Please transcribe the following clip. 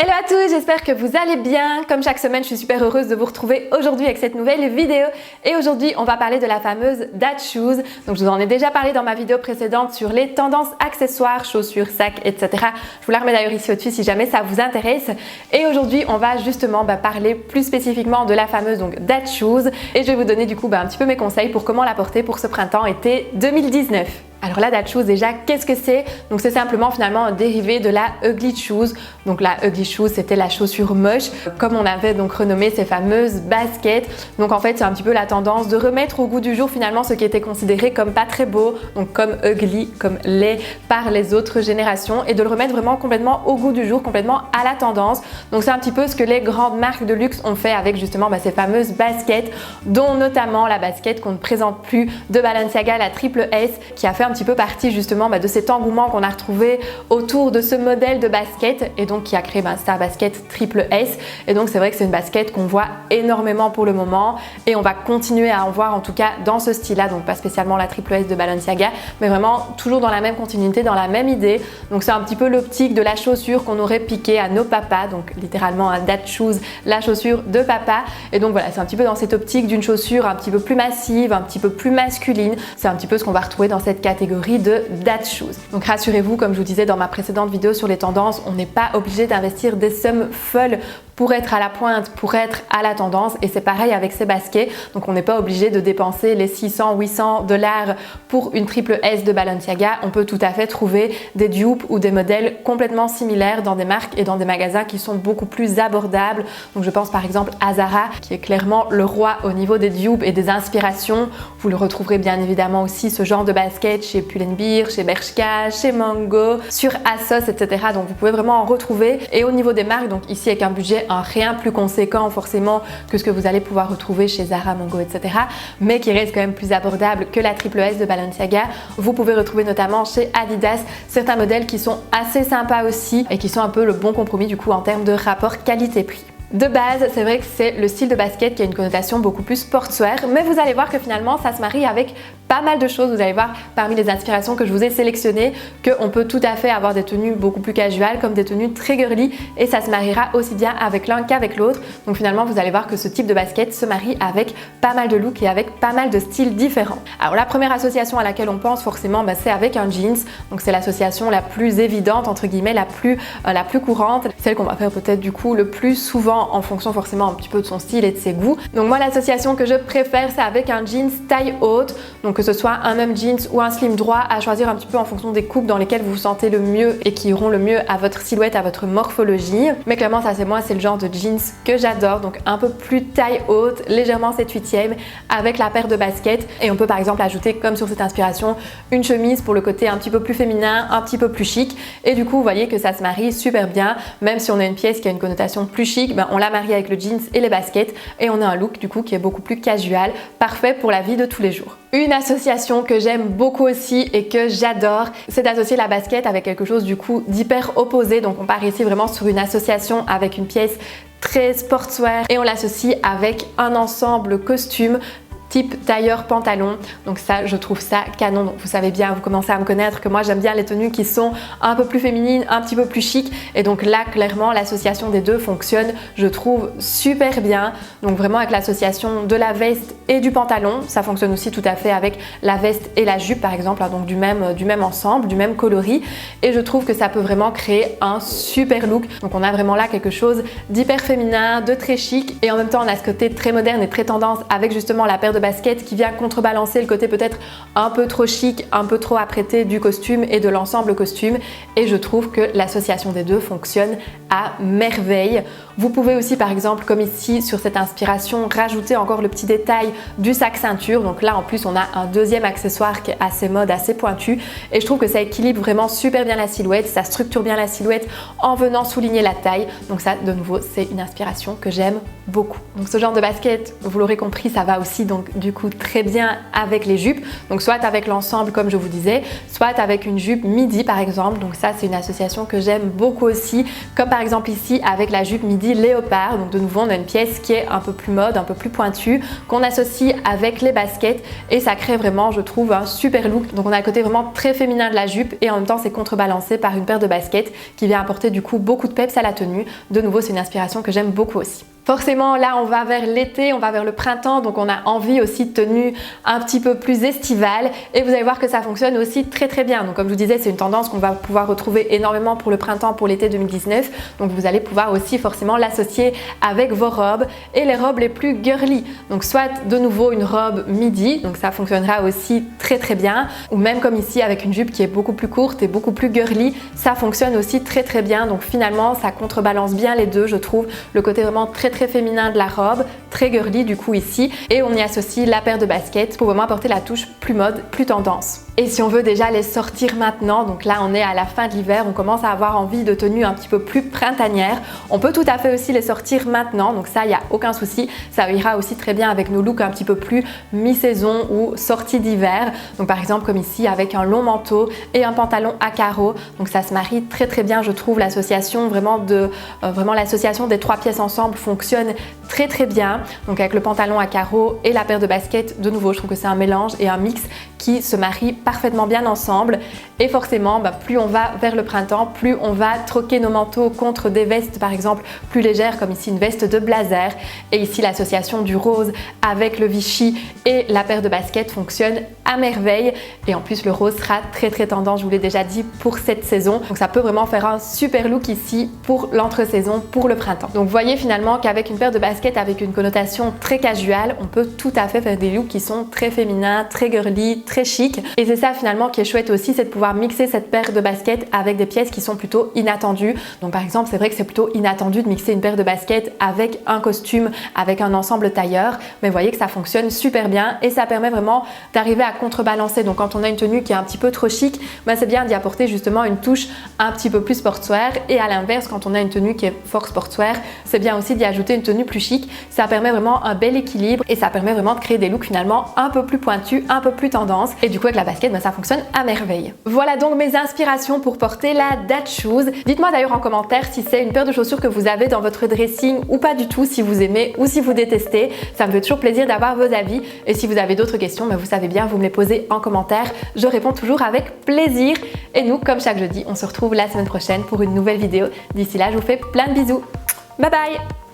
Hello à tous, j'espère que vous allez bien. Comme chaque semaine, je suis super heureuse de vous retrouver aujourd'hui avec cette nouvelle vidéo. Et aujourd'hui, on va parler de la fameuse Dad Shoes. Donc, je vous en ai déjà parlé dans ma vidéo précédente sur les tendances accessoires, chaussures, sacs, etc. Je vous la remets d'ailleurs ici au-dessus si jamais ça vous intéresse. Et aujourd'hui, on va justement parler plus spécifiquement de la fameuse Dad Shoes. Et je vais vous donner du coup un petit peu mes conseils pour comment la porter pour ce printemps-été 2019. Alors la Dad Shoes déjà, qu'est-ce que c'est? Donc c'est simplement finalement un dérivé de la Ugly Shoes. Donc la Ugly Shoes, c'était la chaussure moche, comme on avait donc renommé ces fameuses baskets. Donc en fait, c'est un petit peu la tendance de remettre au goût du jour finalement ce qui était considéré comme pas très beau, donc comme ugly, comme laid par les autres générations, et de le remettre vraiment complètement au goût du jour, complètement à la tendance. Donc c'est un petit peu ce que les grandes marques de luxe ont fait avec justement ces fameuses baskets, dont notamment la basket qu'on ne présente plus de Balenciaga, la Triple S, qui a fait un petit peu partie justement de cet engouement qu'on a retrouvé autour de ce modèle de basket, et donc qui a créé sa basket Triple S. Et donc c'est vrai que c'est une basket qu'on voit énormément pour le moment, et on va continuer à en voir en tout cas dans ce style-là, donc pas spécialement la Triple S de Balenciaga, mais vraiment toujours dans la même continuité, dans la même idée. Donc c'est un petit peu l'optique de la chaussure qu'on aurait piquée à nos papas, donc littéralement un Dad Shoes, la chaussure de papa. Et donc voilà, c'est un petit peu dans cette optique d'une chaussure un petit peu plus massive, un petit peu plus masculine. C'est un petit peu ce qu'on va retrouver dans cette catégorie de Dad Shoes. Donc rassurez-vous, comme je vous disais dans ma précédente vidéo sur les tendances, on n'est pas obligé d'investir des sommes folles pour être à la pointe, pour être à la tendance, et c'est pareil avec ces baskets. Donc on n'est pas obligé de dépenser les 600-800 $ pour une Triple S de Balenciaga. On peut tout à fait trouver des dupes ou des modèles complètement similaires dans des marques et dans des magasins qui sont beaucoup plus abordables. Donc je pense par exemple à Zara, qui est clairement le roi au niveau des dupes et des inspirations. Vous le retrouverez bien évidemment aussi ce genre de basket chez Pull&Bear, chez Bershka, chez Mango, sur ASOS, etc. Donc vous pouvez vraiment en retrouver. Et au niveau des marques, donc ici avec un budget rien plus conséquent forcément que ce que vous allez pouvoir retrouver chez Zara, Mango, etc. mais qui reste quand même plus abordable que la Triple S de Balenciaga. Vous pouvez retrouver notamment chez Adidas certains modèles qui sont assez sympas aussi et qui sont un peu le bon compromis du coup en termes de rapport qualité-prix. De base, c'est vrai que c'est le style de basket qui a une connotation beaucoup plus sportswear, mais vous allez voir que finalement ça se marie avec pas mal de choses. Vous allez voir parmi les inspirations que je vous ai sélectionnées qu'on peut tout à fait avoir des tenues beaucoup plus casuales comme des tenues très girly, et ça se mariera aussi bien avec l'un qu'avec l'autre. Donc finalement vous allez voir que ce type de basket se marie avec pas mal de looks et avec pas mal de styles différents. Alors la première association à laquelle on pense forcément, c'est avec un jeans. Donc c'est l'association la plus évidente entre guillemets, la plus courante, celle qu'on va faire peut-être du coup le plus souvent en fonction forcément un petit peu de son style et de ses goûts. Donc moi l'association que je préfère, c'est avec un jeans taille haute, donc que ce soit un homme jeans ou un slim droit, à choisir un petit peu en fonction des coupes dans lesquelles vous vous sentez le mieux et qui iront le mieux à votre silhouette, à votre morphologie. Mais clairement ça c'est moi, c'est le genre de jeans que j'adore, donc un peu plus taille haute, légèrement 7/8e avec la paire de baskets. Et on peut par exemple ajouter, comme sur cette inspiration, une chemise pour le côté un petit peu plus féminin, un petit peu plus chic, et du coup vous voyez que ça se marie super bien. Même si on a une pièce qui a une connotation plus chic, on la marie avec le jeans et les baskets, et on a un look du coup qui est beaucoup plus casual, parfait pour la vie de tous les jours. Une association que j'aime beaucoup aussi et que j'adore, c'est d'associer la basket avec quelque chose du coup d'hyper opposé. Donc on part ici vraiment sur une association avec une pièce très sportswear et on l'associe avec un ensemble costume type tailleur pantalon. Donc ça, je trouve ça canon. Donc vous savez bien, vous commencez à me connaître que moi j'aime bien les tenues qui sont un peu plus féminines, un petit peu plus chic, et donc là clairement l'association des deux fonctionne, je trouve super bien. Donc vraiment avec l'association de la veste et du pantalon, ça fonctionne aussi tout à fait avec la veste et la jupe par exemple, donc du même ensemble, du même coloris, et je trouve que ça peut vraiment créer un super look. Donc on a vraiment là quelque chose d'hyper féminin, de très chic, et en même temps on a ce côté très moderne et très tendance avec justement la paire de basket qui vient contrebalancer le côté peut-être un peu trop chic, un peu trop apprêté du costume et de l'ensemble costume, et je trouve que l'association des deux fonctionne à merveille. Vous pouvez aussi par exemple, comme ici sur cette inspiration, rajouter encore le petit détail du sac ceinture. Donc là en plus on a un deuxième accessoire qui est assez mode, assez pointu, et je trouve que ça équilibre vraiment super bien la silhouette, ça structure bien la silhouette en venant souligner la taille. Donc ça de nouveau c'est une inspiration que j'aime beaucoup. Donc ce genre de basket, vous l'aurez compris, ça va aussi donc donc du coup très bien avec les jupes, donc soit avec l'ensemble comme je vous disais, soit avec une jupe midi par exemple. Donc ça c'est une association que j'aime beaucoup aussi, comme par exemple ici avec la jupe midi léopard. Donc de nouveau on a une pièce qui est un peu plus mode, un peu plus pointue, qu'on associe avec les baskets et ça crée vraiment, je trouve, un super look. Donc on a le côté vraiment très féminin de la jupe et en même temps c'est contrebalancé par une paire de baskets qui vient apporter du coup beaucoup de peps à la tenue. De nouveau c'est une inspiration que j'aime beaucoup aussi. Forcément, là, on va vers l'été, on va vers le printemps, donc on a envie aussi de tenues un petit peu plus estivales et vous allez voir que ça fonctionne aussi très très bien. Donc comme je vous disais, c'est une tendance qu'on va pouvoir retrouver énormément pour le printemps, pour l'été 2019. Donc vous allez pouvoir aussi forcément l'associer avec vos robes et les robes les plus girly. Donc soit de nouveau une robe midi, donc ça fonctionnera aussi très très bien, ou même comme ici avec une jupe qui est beaucoup plus courte et beaucoup plus girly, ça fonctionne aussi très très bien. Donc finalement, ça contrebalance bien les deux, je trouve, le côté vraiment très féminin de la robe, très girly du coup ici, et on y associe la paire de baskets pour vraiment apporter la touche plus mode, plus tendance. Et si on veut déjà les sortir maintenant, donc là on est à la fin de l'hiver, on commence à avoir envie de tenues un petit peu plus printanières, on peut tout à fait aussi les sortir maintenant, donc ça il n'y a aucun souci, ça ira aussi très bien avec nos looks un petit peu plus mi-saison ou sortie d'hiver. Donc par exemple comme ici avec un long manteau et un pantalon à carreaux, donc ça se marie très très bien, je trouve. L'association vraiment l'association des trois pièces ensemble fonctionne très très bien. Donc avec le pantalon à carreaux et la paire de baskets, de nouveau je trouve que c'est un mélange et un mix qui se marie parfaitement bien ensemble. Et forcément, plus on va vers le printemps, plus on va troquer nos manteaux contre des vestes par exemple plus légères, comme ici une veste de blazer. Et ici l'association du rose avec le Vichy et la paire de baskets fonctionne à merveille. Et en plus le rose sera très très tendance, je vous l'ai déjà dit, pour cette saison. Donc ça peut vraiment faire un super look ici pour l'entre-saison, pour le printemps. Donc vous voyez finalement qu'avec une paire de baskets avec une connotation très casual, on peut tout à fait faire des looks qui sont très féminins, très girly, très chic. Et c'est ça finalement qui est chouette aussi, c'est de pouvoir mixer cette paire de baskets avec des pièces qui sont plutôt inattendues. Donc par exemple, c'est vrai que c'est plutôt inattendu de mixer une paire de baskets avec un costume, avec un ensemble tailleur, mais vous voyez que ça fonctionne super bien et ça permet vraiment d'arriver à contrebalancer. Donc quand on a une tenue qui est un petit peu trop chic, c'est bien d'y apporter justement une touche un petit peu plus sportswear, et à l'inverse, quand on a une tenue qui est fort sportswear, c'est bien aussi d'y ajouter une tenue plus chic. Ça permet vraiment un bel équilibre et ça permet vraiment de créer des looks finalement un peu plus pointus, un peu plus tendance, et du coup avec la basket, ça fonctionne à merveille. Voilà donc mes inspirations pour porter la Dad Shoes. Dites-moi d'ailleurs en commentaire si c'est une paire de chaussures que vous avez dans votre dressing ou pas du tout, si vous aimez ou si vous détestez. Ça me fait toujours plaisir d'avoir vos avis, et si vous avez d'autres questions, vous savez bien, vous me les posez en commentaire, je réponds toujours avec plaisir. Et nous, comme chaque jeudi, on se retrouve la semaine prochaine pour une nouvelle vidéo. D'ici là, je vous fais plein de bisous. Bye bye!